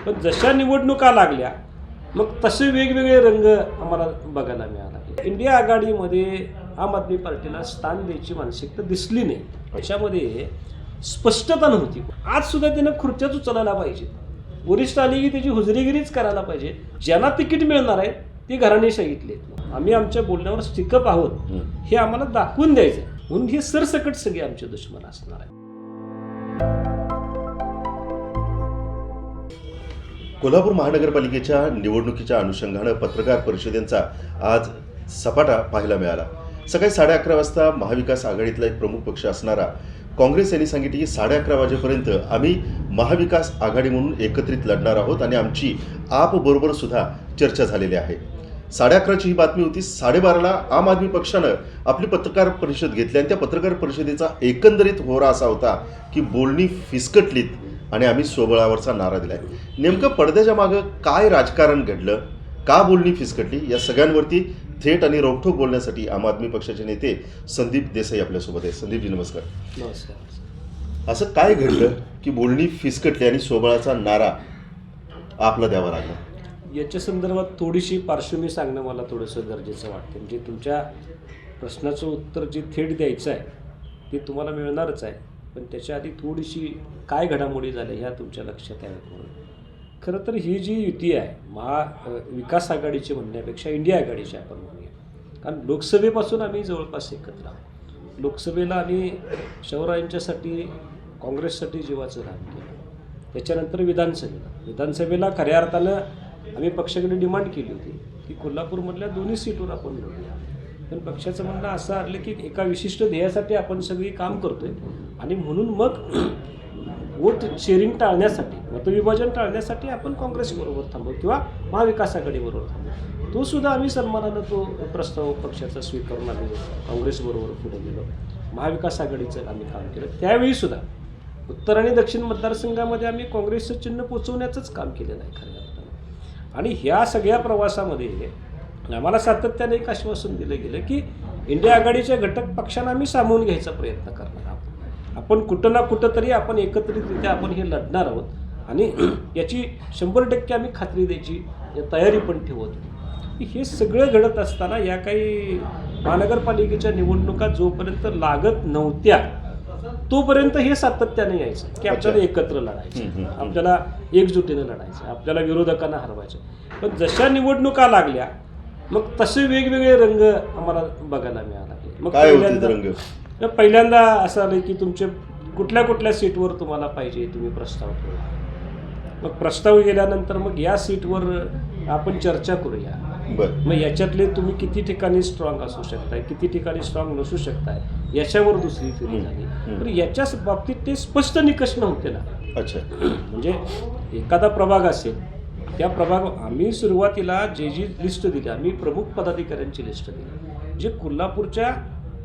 पण जशा निवडणुका लागल्या मग तसे वेगवेगळे रंग आम्हाला बघायला मिळाला. इंडिया आघाडीमध्ये आम आदमी पार्टीला स्थान द्यायची मानसिकता दिसली नाही. त्याच्यामध्ये स्पष्टता नव्हती. आज सुद्धा त्यानं खुर्च्याच उचलायला पाहिजे. वरिष्ठ आली की त्याची हुजरीगिरीच करायला पाहिजे. ज्यांना तिकीट मिळणार आहे ते घराणेशाहीतले. आम्ही आमच्या बोलण्यावर स्टिकअप आहोत हे आम्हाला दाखवून द्यायचं आहे. म्हणून हे सरसकट सगळे आमचे दुश्मन असणार आहे. कोल्हापूर महानगरपालिकेच्या निवडणुकीच्या अनुषंगानं पत्रकार परिषदेचा आज सपाटा पाहायला मिळाला. सकाळी 11:30 वाजता महाविकास आघाडीतला एक प्रमुख पक्ष असणारा काँग्रेस यांनी सांगितले की 11:30 वाजेपर्यंत आम्ही महाविकास आघाडी म्हणून एकत्रित लढणार आहोत आणि आमची आपबरोबर सुद्धा चर्चा झालेली आहे. 11:30ची ही बातमी होती. 12:30ला आम आदमी पक्षानं आपली पत्रकार परिषद घेतली आणि त्या पत्रकार परिषदेचा एकंदरीत होरा असा होता की बोलणी फिसकटलीत आणि आम्ही स्वबळावरचा नारा दिलाय. नेमकं पडद्याच्या मागं काय राजकारण घडलं, का बोलणी फिसकटली, या सगळ्यांवरती थेट आणि रोखठोक बोलण्यासाठी आम आदमी पक्षाचे नेते संदीप देसाई आपल्यासोबत आहे. संदीपजी नमस्कार. नमस्कार. असं काय घडलं की बोलणी फिसकटली आणि स्वबळाचा नारा आपला द्यावा लागला? याच्या संदर्भात थोडीशी पार्श्वभूमी सांगणं मला थोडंसं गरजेचं वाटतं. म्हणजे तुमच्या प्रश्नाचं उत्तर जे थेट द्यायचं आहे ते तुम्हाला मिळणारच आहे, पण त्याच्या आधी थोडीशी काय घडामोडी झाल्या ह्या तुमच्या लक्षात याव्यात म्हणून. खरं तर ही जी युती आहे विकास आघाडीची म्हणण्यापेक्षा इंडिया आघाडीची आपण म्हणूया. कारण लोकसभेपासून आम्ही जवळपास एकत्र आहोत. लोकसभेला आम्ही शिवरायांच्यासाठी काँग्रेससाठी जीवाचं रान केलं. त्याच्यानंतर विधानसभेला खऱ्या अर्थानं आम्ही पक्षाकडे डिमांड केली होती की कोल्हापूरमधल्या दोन्ही सीटवर आपण लढूया. पण पक्षाचं म्हणणं असं आलं की एका विशिष्ट ध्येयासाठी आपण सगळी काम करतोय आणि म्हणून मग वोट शेअरिंग टाळण्यासाठी, मतविभाजन टाळण्यासाठी आपण काँग्रेसबरोबर थांबू किंवा महाविकास आघाडीबरोबर थांबू. तो सुद्धा आम्ही सन्मानानं तो प्रस्ताव पक्षाचा स्वीकारून आम्ही काँग्रेसबरोबर पुढे गेलो. महाविकास आघाडीचं आम्ही काम केलं. त्यावेळीसुद्धा उत्तर आणि दक्षिण मतदारसंघामध्ये आम्ही काँग्रेसचं चिन्ह पोचवण्याचंच काम केलेलं आहे खऱ्या अर्थानं. आणि ह्या सगळ्या प्रवासामध्ये आम्हाला सातत्याने एक आश्वासन दिलं गेलं की इंडिया आघाडीच्या घटक पक्षांना आम्ही सामावून घ्यायचा प्रयत्न करणार आहोत. आपण कुठं ना कुठं तरी आपण एकत्रितरित्या आपण हे लढणार आहोत आणि याची 100% आम्ही खात्री द्यायची तयारी पण ठेवत होतो. हे सगळं घडत असताना या काही महानगरपालिकेच्या निवडणुका जोपर्यंत लागत नव्हत्या तोपर्यंत हे सातत्याने यायचं की आपल्याला एकत्र लढायचं, आपल्याला एकजुटीनं लढायचं, आपल्याला विरोधकांना हरवायचं. पण जशा निवडणुका लागल्या मग तसे वेगवेगळे रंग आम्हाला बघायला मिळाले. मग पहिल्यांदा असं आलं की तुमचे कुठल्या कुठल्या सीटवर तुम्हाला पाहिजे तुम्ही प्रस्ताव ठेवा. मग प्रस्ताव गेल्यानंतर मग या सीटवर आपण चर्चा करूया. मग याच्यातले तुम्ही किती ठिकाणी स्ट्रॉंग असू शकताय, किती ठिकाणी स्ट्रॉंग नसू शकताय, याच्यावर दुसरी फेरी झाली. तर याच्या बाबतीत ते स्पष्ट निकष नव्हते ना. अच्छा. म्हणजे एखादा प्रभाग असेल त्या प्रभाग आम्ही सुरुवातीला जी लिस्ट दिली आम्ही प्रमुख पदाधिकाऱ्यांची लिस्ट दिली जे कोल्हापूरच्या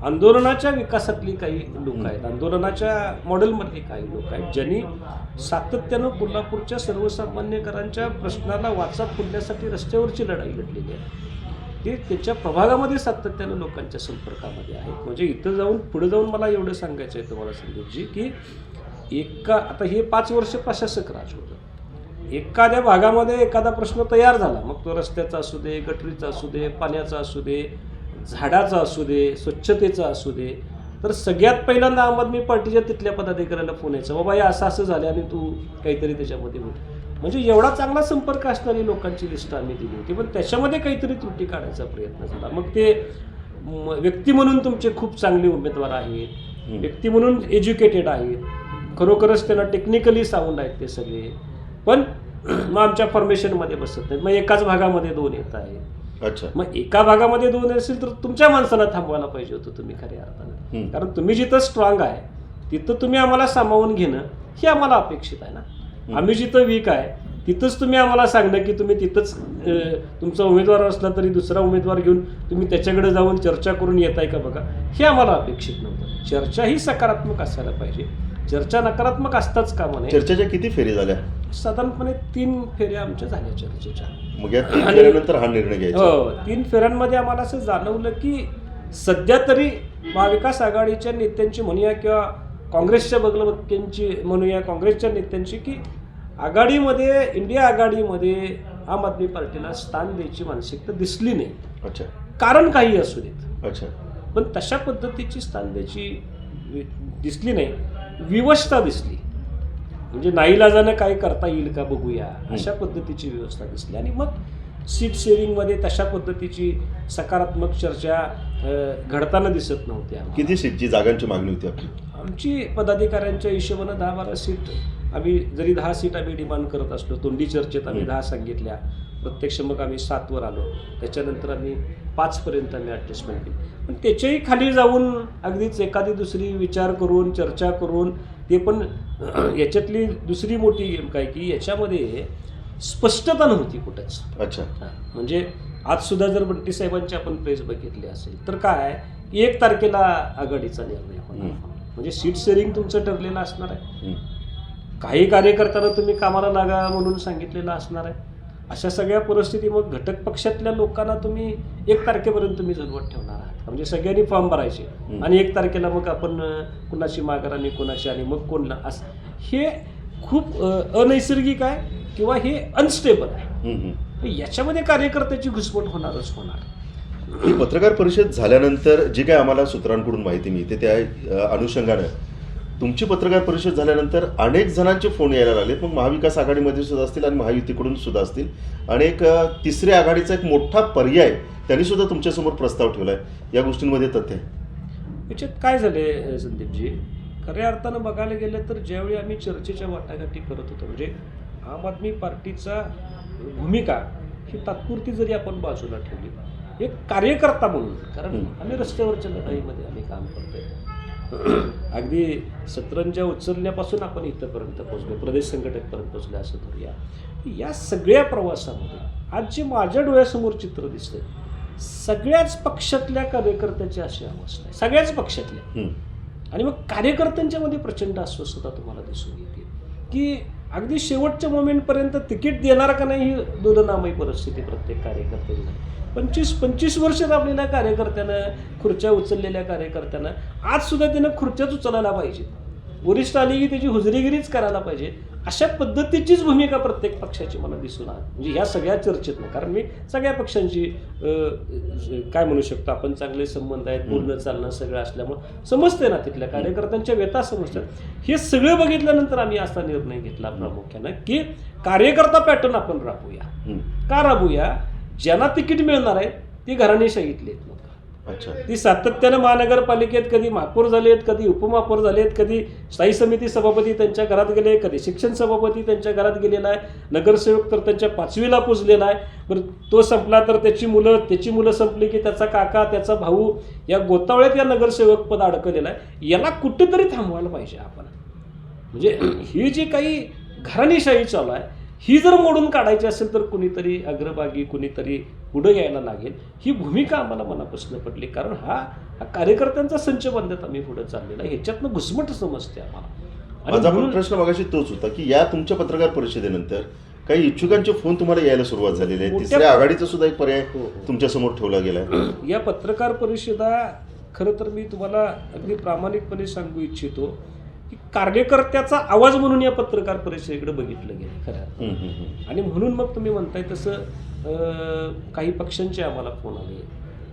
आंदोलनाच्या विकासातली काही लोक आहेत, आंदोलनाच्या मॉडेलमधली काही लोक आहेत ज्यांनी सातत्यानं कोल्हापूरच्या सर्वसामान्यकरांच्या प्रश्नाला वाचा फोडण्यासाठी रस्त्यावरची लढाई लढलेली आहे. ते त्याच्या प्रभागामध्ये सातत्यानं लोकांच्या संपर्कामध्ये आहेत. म्हणजे इथं जाऊन पुढे जाऊन मला एवढं सांगायचं आहे तुम्हाला संदीपजी की आता हे 5 वर्ष प्रशासक राज होतं. एखाद्या भागामध्ये एखादा प्रश्न तयार झाला मग तो रस्त्याचा असू दे, गटरीचा असू दे, पाण्याचा असू दे, झाडाचा असू दे, स्वच्छतेचा असू दे, तर सगळ्यात पहिल्यांदा आम आदमी पार्टीच्या तिथल्या पदाधिकाऱ्याला फोन यायचा, बाबा हे असं झालं आणि तू काहीतरी त्याच्यामध्ये बोल. म्हणजे एवढा चांगला संपर्क असणारी लोकांची लिस्ट आम्ही दिली होती. पण त्याच्यामध्ये काहीतरी त्रुटी काढायचा प्रयत्न झाला. मग ते व्यक्ती म्हणून तुमचे खूप चांगले उमेदवार आहेत, व्यक्ती म्हणून एज्युकेटेड आहेत, खरोखरच त्यांना टेक्निकली साऊंड आहेत ते सगळे, पण मग आमच्या फॉर्मेशनमध्ये बसत नाहीत. मग एकाच भागामध्ये 2 येत आहेत. अच्छा. मग एका भागामध्ये 2 असेल तर तुमच्या माणसाला थांबवायला पाहिजे होतं तुम्ही खऱ्या अर्थानं. कारण तुम्ही जिथं स्ट्रॉंग आहे तिथं तुम्ही आम्हाला सामावून घेणं हे आम्हाला अपेक्षित आहे ना. आम्ही जिथं वीक आहे तिथंच तुम्ही आम्हाला सांगणं की तुम्ही तिथंच तुमचा उमेदवार असला तरी दुसरा उमेदवार घेऊन तुम्ही त्याच्याकडे जाऊन चर्चा करून येताय का बघा, हे आम्हाला अपेक्षित नव्हतं. चर्चा ही सकारात्मक असायला पाहिजे, चर्चा नकारात्मक असताच कामा नये. चर्चेच्या किती फेरी झाल्या? साधारणपणे 3 फेऱ्या आमच्या झाल्या चर्चेच्या. मग या 3 फेऱ्यानंतर हा निर्णय घ्यायचा? हो, 3 फेऱ्यांमध्ये आम्हाला असं जाणवलं की सध्या तरी महाविकास आघाडीच्या नेत्यांची म्हणूया किंवा काँग्रेसच्या बगलबक्क्यांची म्हणूया, काँग्रेसच्या नेत्यांची की आघाडीमध्ये इंडिया आघाडीमध्ये आम आदमी पार्टीला स्थान द्यायची मानसिकता दिसली नाही. अच्छा कारण काही असू देत, अच्छा पण तशा पद्धतीची स्थान द्यायची दिसली नाही, विवशता दिसली. म्हणजे नाईलाजानं काय करता येईल का बघूया अशा पद्धतीची व्यवस्था दिसली. आणि मग सीट शेअरिंगमध्ये तशा पद्धतीची सकारात्मक चर्चा घडताना दिसत नव्हती. किती सीटची जागांची मागणी होती आपली? आमची पदाधिकाऱ्यांच्या हिशोबानं 10-12 सीट आम्ही, जरी 10 सीट आम्ही डिमांड करत असलो, तोंडी चर्चेत आम्ही 10 सांगितल्या, प्रत्यक्ष मग आम्ही 7वर आलो. त्याच्यानंतर आम्ही 5पर्यंत आम्ही ॲडजस्टमेंट केली. पण त्याच्याही खाली जाऊन अगदीच एखादी दुसरी विचार करून चर्चा करून, ते पण याच्यातली दुसरी मोठी गेम काय की याच्यामध्ये स्पष्टता नव्हती कुठंच. अच्छा म्हणजे आज सुद्धा जर बंटी साहेबांची आपण प्रेस बघितली असेल तर काय 1 तारखेला आघाडीचा निर्णय होणार. म्हणजे सीट शेअरिंग तुमचं ठरलेलं असणार आहे. काही कार्यकर्त्यांना तुम्ही कामाला लागा म्हणून सांगितलेलं असणार आहे. अशा सगळ्या परिस्थिती मग घटक पक्षातल्या लोकांना तुम्ही 1 तारखेपर्यंत तुम्ही झुलवत ठेवणार आहात. म्हणजे सगळ्यांनी फॉर्म भरायचे आणि 1 तारखेला मग आपण कुणाची माघार आणि कुणाची आणि मग कोणला असं, हे खूप अनैसर्गिक आहे किंवा हे अनस्टेबल आहे. याच्यामध्ये कार्यकर्त्याची घुसमट होणारच होणार. ही पत्रकार परिषद झाल्यानंतर जी काय आम्हाला सूत्रांकडून माहिती मिळते त्या अनुषंगानं तुमची पत्रकार परिषद झाल्यानंतर अनेक जणांचे फोन यायला लागलेत. मग महाविकास आघाडीमध्ये सुद्धा असतील आणि महायुतीकडून सुद्धा असतील. आणि एक तिसऱ्या आघाडीचा एक मोठा पर्याय त्यांनी सुद्धा तुमच्यासमोर प्रस्ताव ठेवला आहे. या गोष्टींमध्ये तथ्य आहे? याच्यात काय झाले संदीपजी, खऱ्या अर्थानं बघायला गेलं तर ज्यावेळी आम्ही चर्चेच्या वाटाघाटी करत होतो, म्हणजे आम आदमी पार्टीचा भूमिका ही तात्पुरती जरी आपण बाजूला ठेवली, एक कार्यकर्ता म्हणून, कारण आम्ही रस्त्यावरच्या लढाईमध्ये आम्ही काम करतोय. अगदी सतरंजा उचलण्यापासून आपण इथंपर्यंत पोहोचलो, प्रदेश संघटकपर्यंत पोहोचलो असं धरूया. या सगळ्या प्रवासामध्ये आज जे माझ्या डोळ्यासमोर चित्र दिसतंय, सगळ्याच पक्षातल्या कार्यकर्त्याची अशी अवस्था आहे, सगळ्याच पक्षातल्या. आणि मग कार्यकर्त्यांच्यामध्ये प्रचंड अस्वस्थता तुम्हाला दिसून येते की अगदी शेवटच्या मोमेंटपर्यंत तिकीट देणार का नाही ही दोलनामयी परिस्थिती प्रत्येक कार्यकर्त्याची नाही. 25 वर्ष आपल्याला कार्यकर्त्यानं, खुर्च्या उचललेल्या कार्यकर्त्यानं आज सुद्धा त्यानं खुर्च्याच उचलायला पाहिजे, वरिष्ठ आली की त्याची हुजरीगिरीच करायला पाहिजे, अशा पद्धतीचीच भूमिका प्रत्येक पक्षाची मला दिसून आली. म्हणजे ह्या सगळ्या चर्चेतनं, कारण मी सगळ्या पक्षांची काय म्हणू शकतो आपण, चांगले संबंध आहेत, बोलणं चालणं सगळं असल्यामुळं समजते ना, तिथल्या कार्यकर्त्यांच्या व्यथा समजतात. हे सगळं बघितल्यानंतर आम्ही असा निर्णय घेतला प्रामुख्यानं की कार्यकर्ता पॅटर्न आपण राबूया. का राबूया? ज्यांना तिकीट मिळणार आहे ती घराणेशाहीतली आहेत लोक. अच्छा. ती सातत्यानं महानगरपालिकेत कधी महापौर झालेत, कधी उपमहापौर झालेत, कधी स्थायी समिती सभापती त्यांच्या घरात गेले, कधी शिक्षण सभापती त्यांच्या घरात गेलेला आहे, नगरसेवक तर त्यांच्या 5वीला पुजलेला आहे. बरं, तो संपला तर त्याची मुलं संपली की त्याचा काका, त्याचा भाऊ या गोतावळ्यात या नगरसेवक पद अडकलेलं आहे. याला कुठेतरी थांबवायला पाहिजे आपण. म्हणजे ही जी काही घराणेशाही चालू आहे ही जर मोडून काढायची असेल तर कुणीतरी अग्रभागी, कुणीतरी पुढं यायला लागेल. ही भूमिका आम्हाला मनापासून पडली, कारण हा कार्यकर्त्यांचा संच बांधत आम्ही पुढे चाललेला आहे. ह्याच्यातनं घुसमट समजते आम्हाला. माझा पण प्रश्न मगाशी तोच होता की या तुमच्या पत्रकार परिषदेनंतर काही इच्छुकांचे फोन तुम्हाला यायला सुरुवात झालेली आहे. तिसऱ्या आघाडीचा सुद्धा एक पर्याय तुमच्यासमोर ठेवला गेला आहे. या पत्रकार परिषदा खरं तर मी तुम्हाला अगदी प्रामाणिकपणे सांगू इच्छितो की कार्यकर्त्याचा आवाज म्हणून या पत्रकार परिषदेकडे बघितलं गेलं खरं. आणि म्हणून मग तुम्ही म्हणताय तसं काही पक्षांचे आम्हाला फोन आले,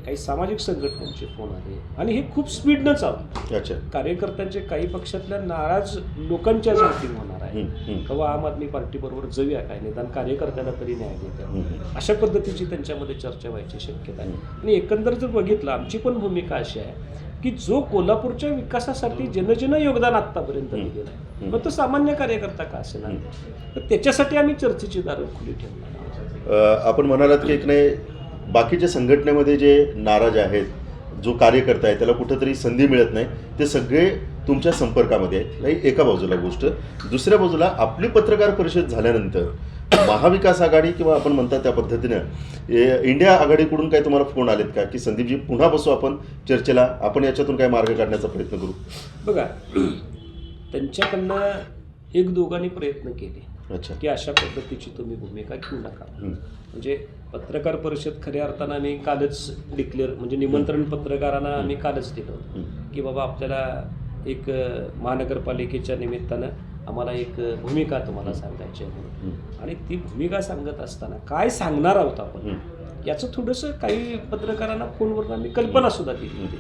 काही सामाजिक संघटनांचे फोन आले आणि हे खूप स्पीडनं चालू. अच्छा. कार्यकर्त्यांचे काही पक्षातल्या नाराज लोकांच्या मीटिंग होणार आहे किंवा आम आदमी पार्टीबरोबर जाऊया काय, निदान कार्यकर्त्याला तरी न्याय देत्या, अशा पद्धतीची त्यांच्यामध्ये चर्चा व्हायची शक्यता आहे. आणि एकंदर जर बघितलं आमची पण भूमिका अशी आहे की जो कोल्हापूरच्या विकासासाठी जन योगदान आत्तापर्यंत दिलेलं आहे, मग तो सामान्य कार्यकर्ता का असेल, तर त्याच्यासाठी आम्ही चर्चेची दारं खुली ठेवणार. आपण म्हणालात की एक नाही, बाकीच्या संघटनेमध्ये जे नाराज आहेत, जो कार्यकर्ता आहे त्याला कुठंतरी संधी मिळत नाही, ते सगळे तुमच्या संपर्कामध्ये आहेत. नाही, एका बाजूला गोष्ट. दुसऱ्या बाजूला आपली पत्रकार परिषद झाल्यानंतर महाविकास आघाडी किंवा आपण म्हणता त्या पद्धतीनं इंडिया आघाडीकडून काय तुम्हाला फोन आलेत का की संदीपजी पुन्हा बसू आपण चर्चेला, आपण याच्यातून काय मार्ग काढण्याचा प्रयत्न करू? बघा, त्यांच्याकडनं 1-2 प्रयत्न केले. अच्छा. की अशा पद्धतीची तुम्ही भूमिका घेऊ नका. म्हणजे पत्रकार परिषद खऱ्या अर्थानं आम्ही कालच डिक्लेअर, म्हणजे निमंत्रण पत्रकारांना आम्ही कालच दिलं की बाबा आपल्याला एक महानगरपालिकेच्या निमित्तानं आम्हाला एक भूमिका तुम्हाला सांगायची आहे म्हणून. आणि ती भूमिका सांगत असताना काय सांगणार आहोत आपण याचं थोडंसं काही पत्रकारांना फोनवर आम्ही कल्पनासुद्धा दिली होती.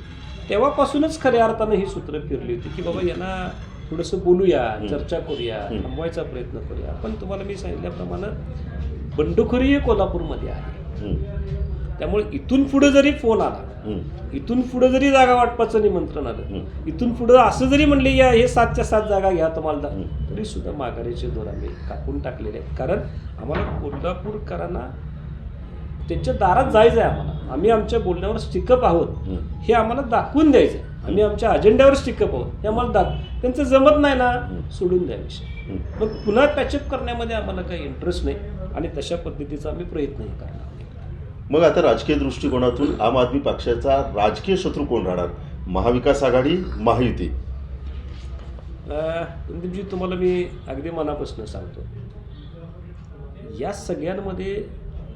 तेव्हापासूनच खऱ्या अर्थानं ही सूत्र फिरली होती की बाबा यांना थोडंसं बोलूया, चर्चा करूया, थांबवायचा प्रयत्न करूया. पण तुम्हाला मी सांगितल्याप्रमाणे बंडखोरी कोल्हापूरमध्ये आहे. त्यामुळे इथून पुढे जरी फोन आला, इथून पुढे जरी जागा वाटपाचं निमंत्रण आलं, इथून पुढे असं जरी म्हणले या हे 7च्या 7 जागा घ्या तुम्हाला, तरी सुद्धा माघारीचे दोर आम्ही कापून टाकलेले आहेत. कारण आम्हाला कोल्हापूरकरांना त्यांच्या दारात जायचं आहे. आम्ही आमच्या बोलण्यावर स्टिकअप आहोत हे आम्हाला दाखवून द्यायचं आहे. आम्ही आमच्या अजेंड्यावर स्टिकअप आहोत हे आम्हाला त्यांचं जमत नाही ना, सोडून द्या विषय. मग पुन्हा पॅचअप करण्यामध्ये आम्हाला काही इंटरेस्ट नाही आणि तशा पद्धतीचा आम्ही प्रयत्नही करणार. मग आता राजकीय दृष्टिकोनातून आम आदमी पक्षाचा राजकीय शत्रू कोण राहणार? महाविकास आघाडी, महायुती? संदीपजी, तुम्हाला मी अगदी मनापासून सांगतो, या सगळ्यांमध्ये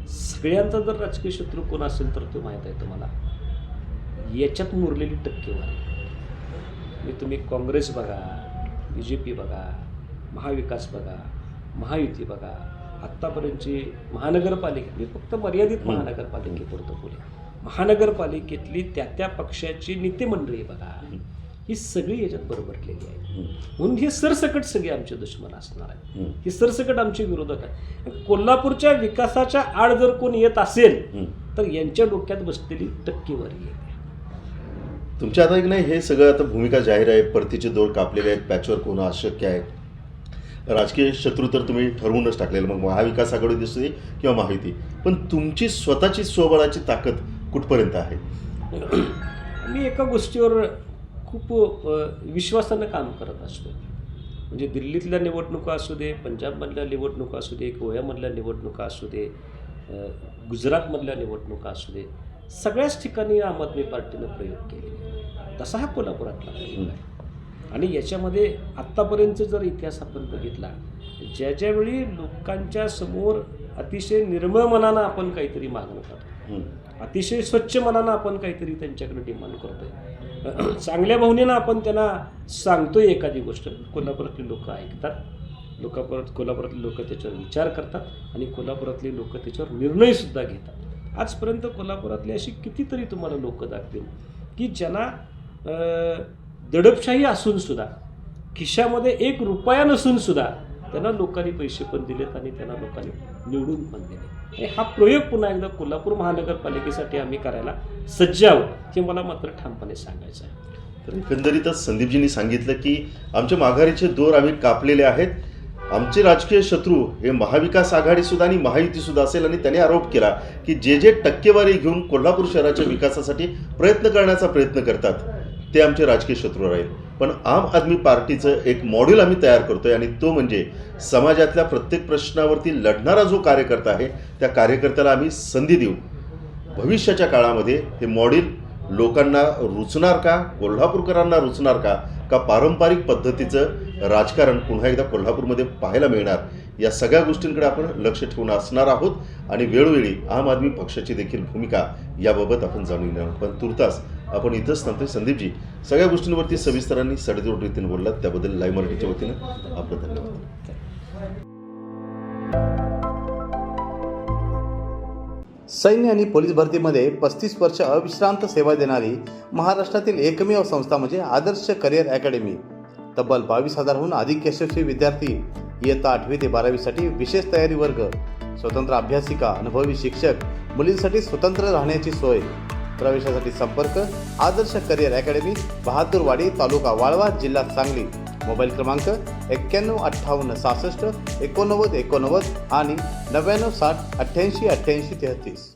सगळ्यांचा जर राजकीय शत्रू कोण असेल तर तो माहीत आहे तुम्हाला. याच्यात मुरलेली टक्केवारी तुम्ही काँग्रेस बघा, BJP बघा, महाविकास बघा, महायुती बघा, आत्तापर्यंतची महानगरपालिका, मी फक्त मर्यादित महानगरपालिकेपुरतं बोले, महानगरपालिकेतली त्या पक्षाची नीतिमंडळी बघा, ही सगळी याच्यात बरोबरलेली आहे. म्हणून हे सरसकट सगळे आमचे दुश्मन असणार आहे, हे सरसकट आमचे विरोधक आहे. कोल्हापूरच्या विकासाच्या आड जर कोण येत असेल तर यांच्या डोक्यात बसलेली टक्केवारी आहे. तुमच्या आता एक नाही, हे सगळं आता भूमिका जाहीर आहे, परतीचे दोर कापलेले आहेत, पॅचवर्क होणं अशक्य आहे. राजकीय शत्रू तर तुम्ही ठरवूनच टाकलेलं, मग महाविकास आघाडी दिसू दे किंवा महायुती, पण तुमची स्वतःची स्वबळाची ताकद कुठपर्यंत आहे? मी एका गोष्टीवर खूप विश्वासानं काम करत असतो. म्हणजे दिल्लीतल्या निवडणुका असू दे, पंजाबमधल्या निवडणुका असू दे, गोव्यामधल्या निवडणुका असू दे, गुजरातमधल्या निवडणुका असू दे, सगळ्याच ठिकाणी आम आदमी पार्टीनं प्रयोग केले. तसा हा कोल्हापुरातला प्रयोग आहे. आणि याच्यामध्ये आत्तापर्यंत जर इतिहास आपण बघितला, ज्यावेळी लोकांच्या समोर अतिशय निर्मळ मनानं आपण काहीतरी मागणं करतो, अतिशय स्वच्छ मनानं आपण काहीतरी त्यांच्याकडे डिमांड करतोय, चांगल्या भावनेनं आपण त्यांना सांगतोय एखादी गोष्ट, कोल्हापुरातली लोक ऐकतात, कोल्हापुरातले लोक त्याच्यावर विचार करतात आणि कोल्हापुरातले लोक त्याच्यावर निर्णयसुद्धा घेतात. आजपर्यंत कोल्हापुरातली अशी कितीतरी तुम्हाला लोक दाखवेल की ज्यांना दडपशाही असूनसुद्धा, खिशामध्ये 1 रुपया नसूनसुद्धा त्यांना लोकांनी पैसे पण दिलेत आणि त्यांना लोकांनी निवडून पण दिले. आणि हा प्रयोग पुन्हा एकदा कोल्हापूर महानगरपालिकेसाठी आम्ही करायला सज्ज आहोत हे मला मात्र ठामपणे सांगायचं आहे. तर एकंदरीतच संदीपजींनी सांगितलं की आमच्या माघारीचे दोर आम्ही कापलेले आहेत. आमचे राजकीय शत्रू हे महाविकास आघाडीसुद्धा आणि महायुतीसुद्धा असेल, आणि त्याने आरोप केला की जे टक्केवारी घेऊन कोल्हापूर शहराच्या विकासासाठी प्रयत्न करण्याचा प्रयत्न करतात ते आमचे राजकीय शत्रू राहील. पण आम आदमी पार्टीचं एक मॉड्यूल आम्ही तयार करतोय आणि तो म्हणजे समाजातल्या प्रत्येक प्रश्नावरती लढणारा जो कार्यकर्ता आहे त्या कार्यकर्त्याला आम्ही संधी देऊ. भविष्याच्या काळामध्ये हे मॉड्यूल लोकांना रुचणार का, कोल्हापूरकरांना रुचणार का पारंपरिक पद्धतीचं राजकारण पुन्हा एकदा कोल्हापूरमध्ये पाहायला मिळणार, या सगळ्या गोष्टींकडे आपण लक्ष ठेवून असणार आहोत. आणि वेळोवेळी आम आदमी पक्षाची देखील भूमिका याबाबत आपण जाणून घेणार. पण तुर्तास आपण इथंच थांबतोय. संदीपजी, सगळ्या गोष्टींवरती सविस्तरांनी सडेतोड रीतीने बोललात, त्याबद्दल लाईव्ह मराठीच्या वतीनं आपलं धन्यवाद. सैन्य आणि पोलीस भरतीमध्ये 35 वर्ष अविश्रांत सेवा देणारी महाराष्ट्रातील एकमेव संस्था म्हणजे आदर्श करिअर अकॅडमी. तब्बल 22,000हून अधिक यशस्वी विद्यार्थी इयत्ता 8वी ते 12वीसाठी विशेष तयारी वर्ग, स्वतंत्र अभ्यासिका, अनुभवी शिक्षक, मुलींसाठी स्वतंत्र राहण्याची सोय. प्रवेशासाठी संपर्क आदर्श करिअर अकॅडमी, बहादूरवाडी, तालुका वाळवा, जिल्हा सांगली. मोबाईल क्रमांक 91 58 66 89 89 आणि 99 60 88 88 33.